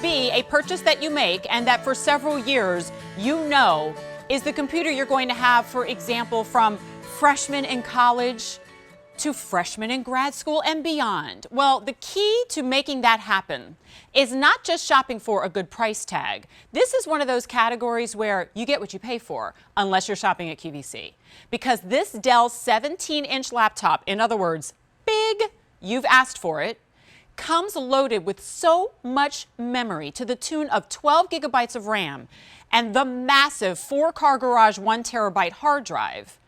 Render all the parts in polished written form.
be a purchase that you make and that for several years you know is the computer you're going to have, for example, from freshman in college to freshman in grad school and beyond? Well, the key to making that happen is not just shopping for a good price tag. This is one of those categories where you get what you pay for, unless you're shopping at QVC. Because this Dell 17-inch laptop, in other words, big, you've asked for it, comes loaded with so much memory to the tune of 12 gigabytes of RAM and the massive 4-car garage 1 terabyte hard drive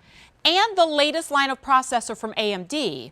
and the latest line of processor from AMD.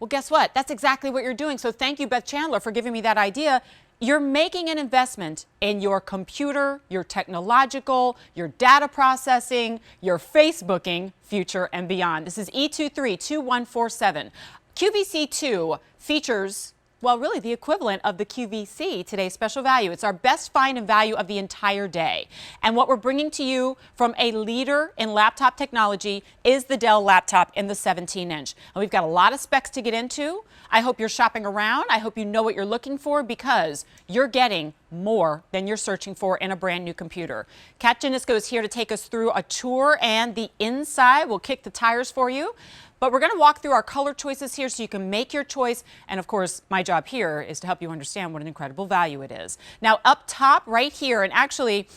Well, guess what? That's exactly what you're doing. So thank you, Beth Chandler, for giving me that idea. You're making an investment in your computer, your technological, your data processing, your Facebooking future and beyond. This is E232147. QVC2 features, well, really the equivalent of the QVC, today's special value. It's our best find and value of the entire day. And what we're bringing to you from a leader in laptop technology is the Dell laptop in the 17-inch. And we've got a lot of specs to get into. I hope you're shopping around. I hope you know what you're looking for, because you're getting more than you're searching for in a brand new computer. Kat Janisko is here to take us through a tour and the inside. We'll kick the tires for you. But we're going to walk through our color choices here so you can make your choice. And of course, my job here is to help you understand what an incredible value it is. Now, up top right here, and actually,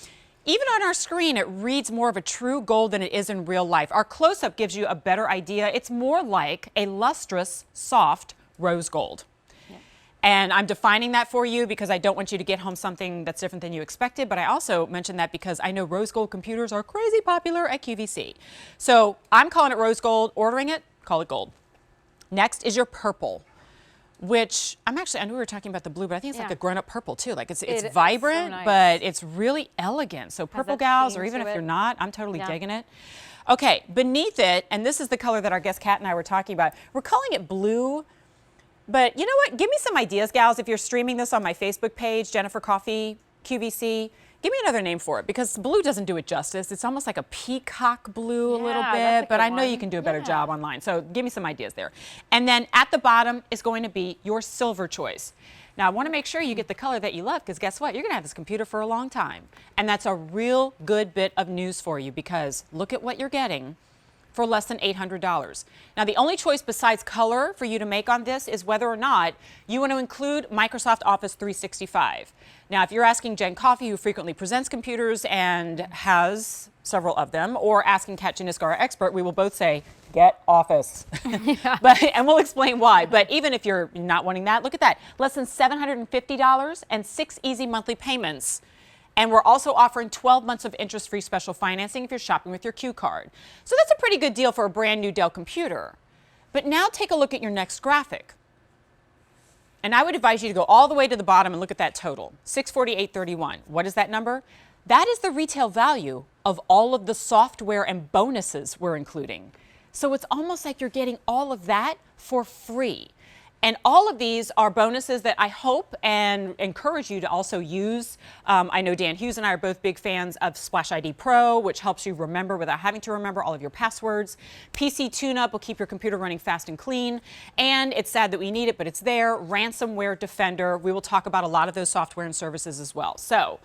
even on our screen, it reads more of a true gold than it is in real life. Our close-up gives you a better idea. It's more like a lustrous, soft rose gold. Yeah. And I'm defining that for you because I don't want you to get home something that's different than you expected, but I also mentioned that because I know rose gold computers are crazy popular at QVC. So I'm calling it rose gold, ordering it, call it gold. Next is your purple, which I know we were talking about the blue, but I think it's like a grown-up purple too. Like it's vibrant, so nice, but it's really elegant. So purple gals, or even if you're not, I'm totally digging it. Okay, beneath it, and this is the color that our guest Kat and I were talking about. We're calling it blue, but you know what? Give me some ideas, gals. If you're streaming this on my Facebook page, Jennifer Coffee, QVC, give me another name for it, because blue doesn't do it justice. It's almost like a peacock blue a little bit, but I know you can do a better job online. So give me some ideas there. And then at the bottom is going to be your silver choice. Now, I want to make sure you get the color that you love, because guess what? You're going to have this computer for a long time. And that's a real good bit of news for you, because look at what you're getting for less than $800. Now, the only choice besides color for you to make on this is whether or not you want to include Microsoft Office 365. Now, if you're asking Jen Coffee, who frequently presents computers and has several of them, or asking Kat Janisko, our expert, we will both say, get Office. And we'll explain why. But even if you're not wanting that, look at that. Less than $750 and 6 easy monthly payments. And we're also offering 12 months of interest-free special financing if you're shopping with your Q card. So that's a pretty good deal for a brand new Dell computer. But now take a look at your next graphic. And I would advise you to go all the way to the bottom and look at that total, $648.31. What is that number? That is the retail value of all of the software and bonuses we're including. So it's almost like you're getting all of that for free. And all of these are bonuses that I hope and encourage you to also use. I know Dan Hughes and I are both big fans of Splash ID Pro, which helps you remember without having to remember all of your passwords. PC Tune-Up will keep your computer running fast and clean. And it's sad that we need it, but it's there. Ransomware Defender. We will talk about a lot of those software and services as well. So,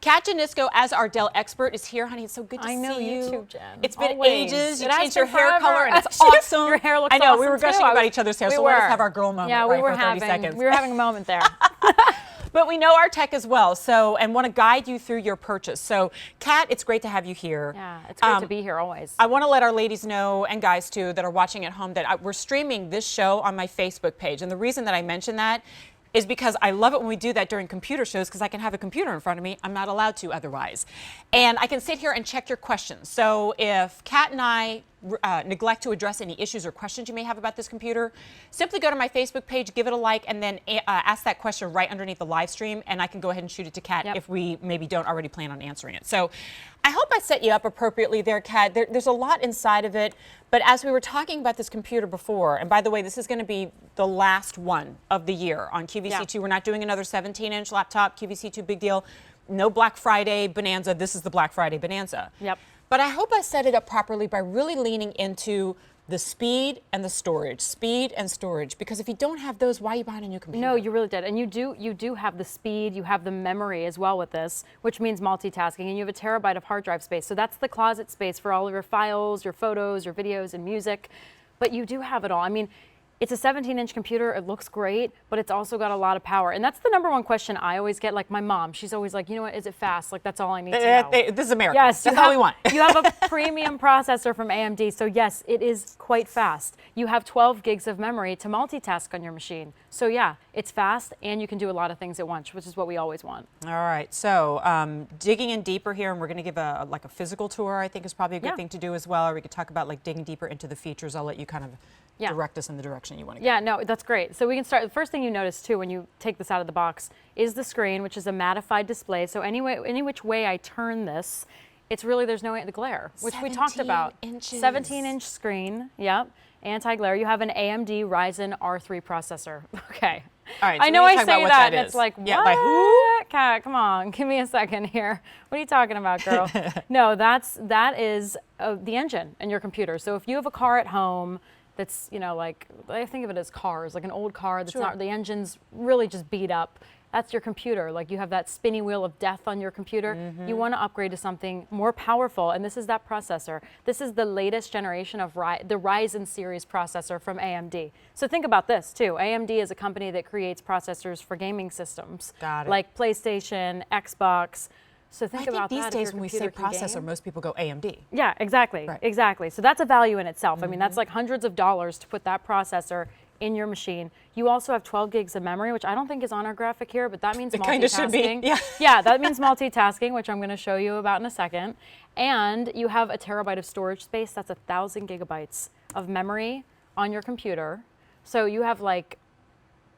Kat Janisko, as our Dell expert, is here. Honey, it's so good to see you. I know you too, Jen. It's been ages. You changed your hair color, and it's awesome. Your hair looks awesome. I know, we were gushing about each other's hair, so we'll just have our girl moment for 30 seconds. We were having a moment there. But we know our tech as well, so, and want to guide you through your purchase. So, Kat, it's great to have you here. Yeah, it's great to be here always. I want to let our ladies know, and guys too, that are watching at home, that we're streaming this show on my Facebook page. And the reason that I mention that is because I love it when we do that during computer shows, because I can have a computer in front of me. I'm not allowed to otherwise. And I can sit here and check your questions. So if Kat and I neglect to address any issues or questions you may have about this computer, simply go to my Facebook page, give it a like, and then ask that question right underneath the live stream, and I can go ahead and shoot it to Kat if we maybe don't already plan on answering it. So I hope I set you up appropriately there, Kat. There's a lot inside of it, but as we were talking about this computer before, and by the way, this is going to be the last one of the year on QVC2. We're not doing another 17-inch laptop. QVC2, big deal. No Black Friday bonanza. This is the Black Friday bonanza. Yep. But I hope I set it up properly by really leaning into the speed and the storage, speed and storage. Because if you don't have those, why are you buying a new computer? No, you really did. And you do have the speed, you have the memory as well with this, which means multitasking, and you have a terabyte of hard drive space. So that's the closet space for all of your files, your photos, your videos, and music. But you do have it all. I mean, it's a 17-inch computer. It looks great, but it's also got a lot of power. And that's the #1 question I always get. Like my mom, she's always like, you know what, is it fast? Like that's all I need to know. This is America. Yes, that's all we want. You have a premium processor from AMD. So yes, it is quite fast. You have 12 gigs of memory to multitask on your machine. So yeah, it's fast and you can do a lot of things at once, which is what we always want. All right, so digging in deeper here, and we're going to give a physical tour. I think is probably a good thing to do as well. Or we could talk about like digging deeper into the features. I'll let you kind of direct us in the direction you want to go. Yeah, no, that's great. So we can start. The first thing you notice too when you take this out of the box is the screen, which is a mattified display. So any which way I turn this, it's really, there's no glare, which we talked about. 17-inch screen, yep, anti-glare. You have an AMD Ryzen R3 processor. Okay. All right, so I know I say that, and it's like, yeah, what? like who? Kat, come on, give me a second here. What are you talking about, girl? No, that is the engine in your computer. So if you have a car at home that's, like, I think of it as cars, like an old car that's not, the engine's really just beat up. That's your computer. Like you have that spinning wheel of death on your computer. You want to upgrade to something more powerful, and this is that processor. This is the latest generation of the Ryzen series processor from AMD. So think about this too. AMD is a company that creates processors for gaming systems. Got it. Like PlayStation, Xbox. So think about that. These days when we say processor, most people go AMD. Yeah, exactly, exactly. So that's a value in itself. I mean, that's like hundreds of dollars to put that processor in your machine. You also have 12 gigs of memory, which I don't think is on our graphic here, but that means multitasking. It kind of should be, yeah. Yeah, that means multitasking, which I'm going to show you about in a second. And you have a terabyte of storage space. That's 1,000 gigabytes of memory on your computer. So you have like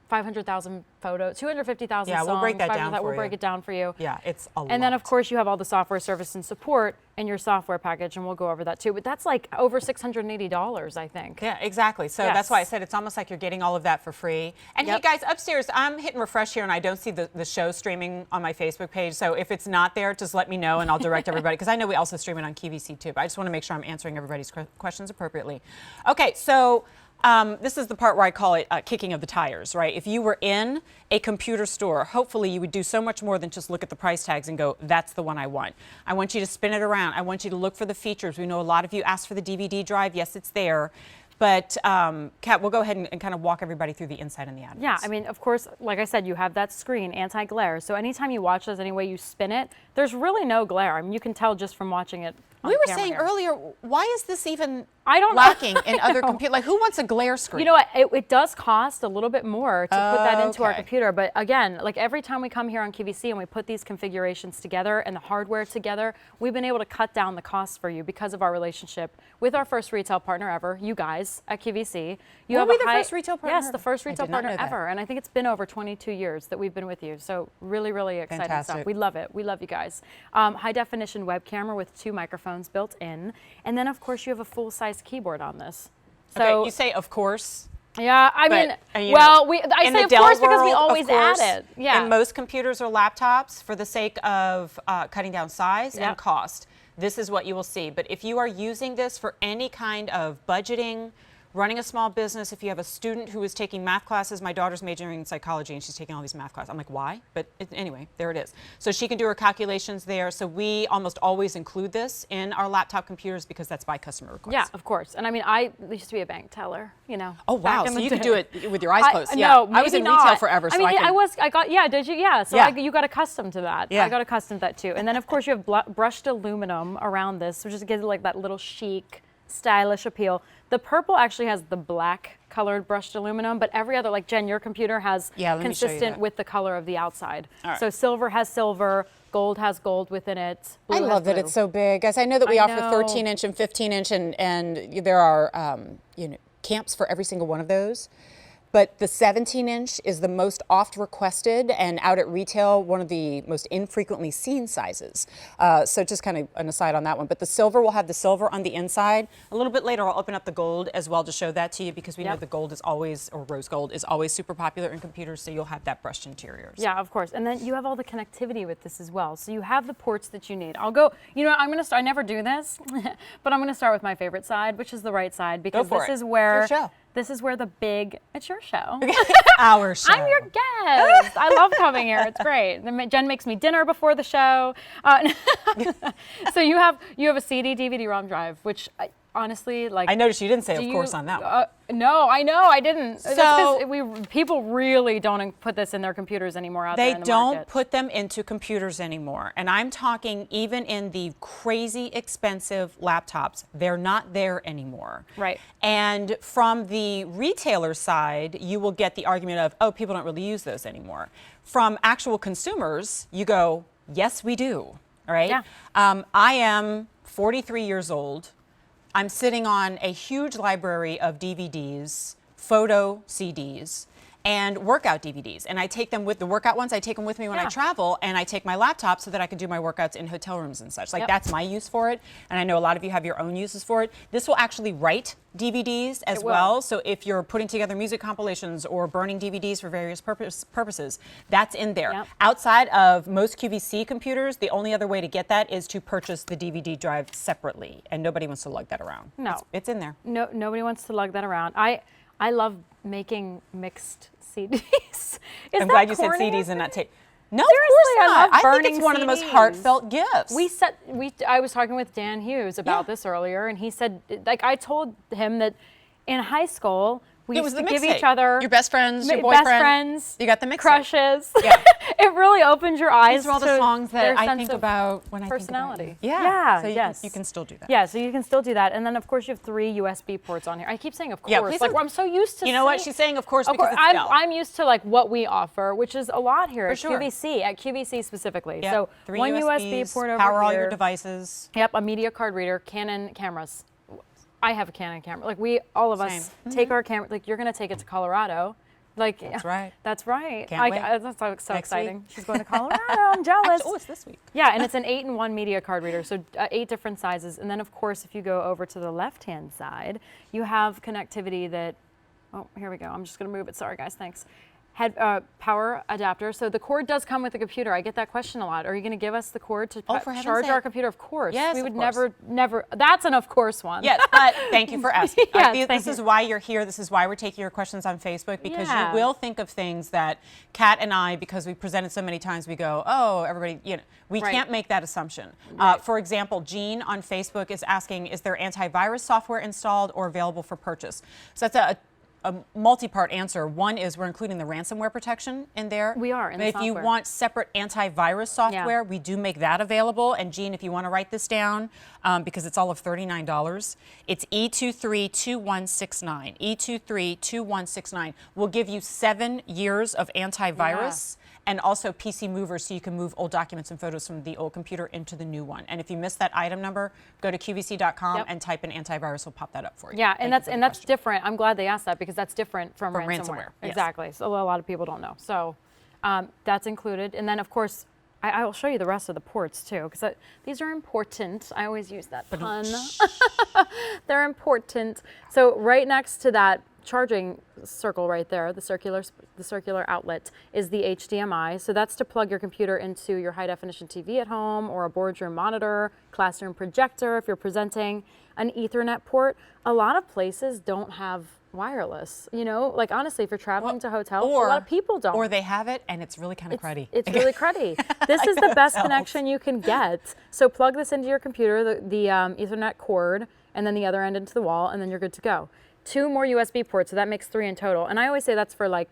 500,000 photos, 250,000 songs. Yeah, we'll break that down for you. We'll break it down for you. Yeah, it's a lot. And then, of course, you have all the software service and support in your software package, and we'll go over that too. But that's like over $680, I think. Yeah, exactly. So that's why I said it's almost like you're getting all of that for free. And hey, guys, upstairs, I'm hitting refresh here, and I don't see the show streaming on my Facebook page. So if it's not there, just let me know, and I'll direct everybody, because I know we also stream it on QVC too. But I just want to make sure I'm answering everybody's questions appropriately. Okay, so this is the part where I call it kicking of the tires, right? If you were in a computer store, hopefully you would do so much more than just look at the price tags and go, that's the one I want. I want you to spin it around. I want you to look for the features. We know a lot of you asked for the DVD drive. Yes, it's there. But Kat, we'll go ahead and kind of walk everybody through the inside and the outside. Yeah, I mean, of course, like I said, you have that screen, anti-glare. So anytime you watch this, any way you spin it, there's really no glare. I mean, you can tell just from watching it. We were saying earlier, why is this even don't lacking in other computers? Like, who wants a glare screen? You know what? It does cost a little bit more to put that into our computer. But again, like every time we come here on QVC and we put these configurations together and the hardware together, we've been able to cut down the costs for you because of our relationship with our first retail partner ever, you guys at QVC. Were we the first retail partner? Yes, the first retail partner ever. And I think it's been over 22 years that we've been with you. So really, really exciting stuff. We love it. We love you guys. High definition web camera with 2 microphones built in. And then, of course, you have a full-size keyboard on this. So, okay, you say, of course. Yeah, I mean, well, I say of course because we always add it. Yeah. In most computers or laptops, for the sake of cutting down size and cost, this is what you will see. But if you are using this for any kind of budgeting, running a small business, if you have a student who is taking math classes, my daughter's majoring in psychology and she's taking all these math classes. I'm like, why? But anyway, there it is. So she can do her calculations there. So we almost always include this in our laptop computers because that's by customer request. Yeah, of course. And I mean, I used to be a bank teller, you know. Oh, wow. So you could do it with your eyes closed. No, I was in retail forever. So did you? Yeah. So you got accustomed to that. Yeah. I got accustomed to that too. And then of course you have brushed aluminum around this, which just gives it like that little chic, stylish appeal. The purple actually has the black colored brushed aluminum, but every other, like Jen, your computer has consistent with the color of the outside. Right. So silver has silver, gold has gold within it. I love that it's so big. Guys, I know that we offer 13-inch and 15-inch, and there are camps for every single one of those. But the 17-inch is the most oft requested, and out at retail, one of the most infrequently seen sizes. So just kind of an aside on that one. But the silver will have the silver on the inside. A little bit later, I'll open up the gold as well to show that to you, because we know the gold is always, or rose gold, is always super popular in computers, so you'll have that brushed interiors. Yeah, of course. And then you have all the connectivity with this as well. So you have the ports that you need. I'll go, you know, I'm going to start, I never do this, but I'm going to start with my favorite side, which is the right side, because this is where... This is where the big, it's your show. Our show. I'm your guest. I love coming here. It's great. Jen makes me dinner before the show. So you have a CD, DVD, ROM drive, which honestly, like. I noticed you didn't say of course on that one. No, I know, I didn't. So people really don't put this in their computers anymore out there in the They market. don't put them into computers anymore. And I'm talking even in the crazy expensive laptops, they're not there anymore. Right. And from the retailer side, you will get the argument of, oh, people don't really use those anymore. From actual consumers, you go, yes, we do. All right. Yeah. I am 43 years old. I'm sitting on a huge library of DVDs, photo CDs, and workout DVDs. And I take them with the workout ones, I take them with me when I travel, and I take my laptop so that I can do my workouts in hotel rooms and such. Like that's my use for it. And I know a lot of you have your own uses for it. This will actually write DVDs as well. So if you're putting together music compilations or burning DVDs for various purposes, that's in there. Outside of most QVC computers, the only other way to get that is to purchase the DVD drive separately, and nobody wants to lug that around. No. It's in there. No, nobody wants to lug that around. I love making mixed CDs. I'm glad you said CDs and not tape. No, seriously, of course not. I think it's one of the most heartfelt gifts. I was talking with Dan Hughes about this earlier, and he said, like, I told him that in high school, we used to give each other your best friends, your boyfriend, best friends, you got the mixtape. crushes. Yeah. It really opens your eyes These are all to the songs that their I sense think of about when personality. I think about you. Yeah. So you can still do that. Yeah, so you can still do that. And then, of course, you have 3 USB ports on here. I keep saying, of course. Yeah, like, I'm so used to You know what? She's saying, of course, because it's Dell. I'm used to, like, what we offer, which is a lot here at QVC specifically. Yep. So 3 one USBs, USB port over power here. all your devices. Yep, a media card reader, Canon cameras. I have a Canon camera. Like, all of us take our camera. Like, you're going to take it to Colorado. Like, that's right. That's right. Can't wait. That's so exciting. Week. She's going to Colorado. I'm jealous. It's this week. Yeah, and it's an 8-in-1 media card reader, so 8 different sizes. And then, of course, if you go over to the left-hand side, you have connectivity that, oh, here we go. I'm just going to move it. Sorry, guys. Thanks. Power adapter. So the cord does come with the computer. I get that question a lot. Are you going to give us the cord to charge our computer? Of course. Yes, we would never. That's an of course one. Yes, but thank you for asking. Yes, this is why you're here. This is why we're taking your questions on Facebook, because you will think of things that Kat and I, because we presented so many times, we go, oh, everybody, we can't make that assumption. For example, Jean on Facebook is asking, is there antivirus software installed or available for purchase? So that's a multi-part answer. One is we're including the ransomware protection in there. We are in the software. If you want separate antivirus software, we do make that available. And Jean, if you want to write this down, because it's all of $39, it's E232169. E232169 will give you 7 years of antivirus. And also PC Mover, so you can move old documents and photos from the old computer into the new one. And if you missed that item number, go to QVC.com and type in antivirus. We'll pop that up for you. Yeah, and that's different. I'm glad they asked that, because that's different from ransomware. Yes. Exactly. So a lot of people don't know. So that's included. And then, of course, I will show you the rest of the ports too, because these are important. I always use that pun. They're important. So right next to that charging circle right there, the circular outlet, is the HDMI. So that's to plug your computer into your high definition TV at home, or a boardroom monitor, classroom projector if you're presenting. An Ethernet port. A lot of places don't have wireless, like honestly, if you're traveling to hotels, a lot of people don't. Or they have it and it's really kind of cruddy. It's really cruddy. This is the best connection you can get. So plug this into your computer, the Ethernet cord, and then the other end into the wall, and then you're good to go. 2 more USB ports, so that makes 3 in total. And I always say that's for well,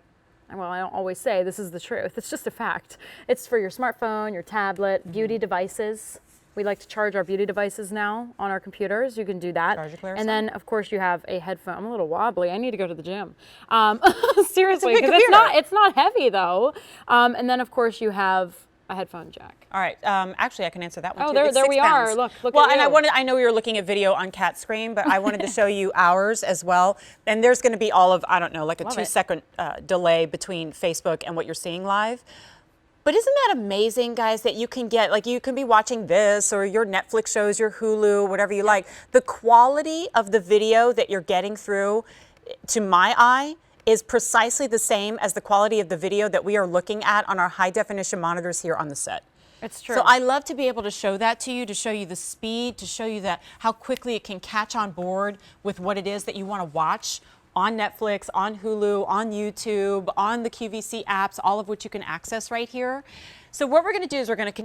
I don't always say, this is the truth. It's just a fact. It's for your smartphone, your tablet, beauty devices. We like to charge our beauty devices now on our computers. You can do that. And then, of course, you have a headphone. I'm a little wobbly. I need to go to the gym. Seriously, because it's not heavy though. And then, of course, you have a headphone jack. All right. Actually, I can answer that one too. Oh, It's there 6 we are. pounds. Look Well, at and you. I know you were looking at video on Kat's screen, but I wanted to show you ours as well. And there's going to be all of, I don't know, like a Love 2-second delay between Facebook and what you're seeing live. But isn't that amazing, guys, that you can get, like, you can be watching this or your Netflix shows, your Hulu, whatever you like. The quality of the video that you're getting through, to my eye, is precisely the same as the quality of the video that we are looking at on our high definition monitors here on the set. It's true. So I love to be able to show that to you, to show you the speed, to show you that how quickly it can catch on board with what it is that you want to watch on Netflix, on Hulu, on YouTube, on the QVC apps, all of which you can access right here. So what we're going to do is we're going to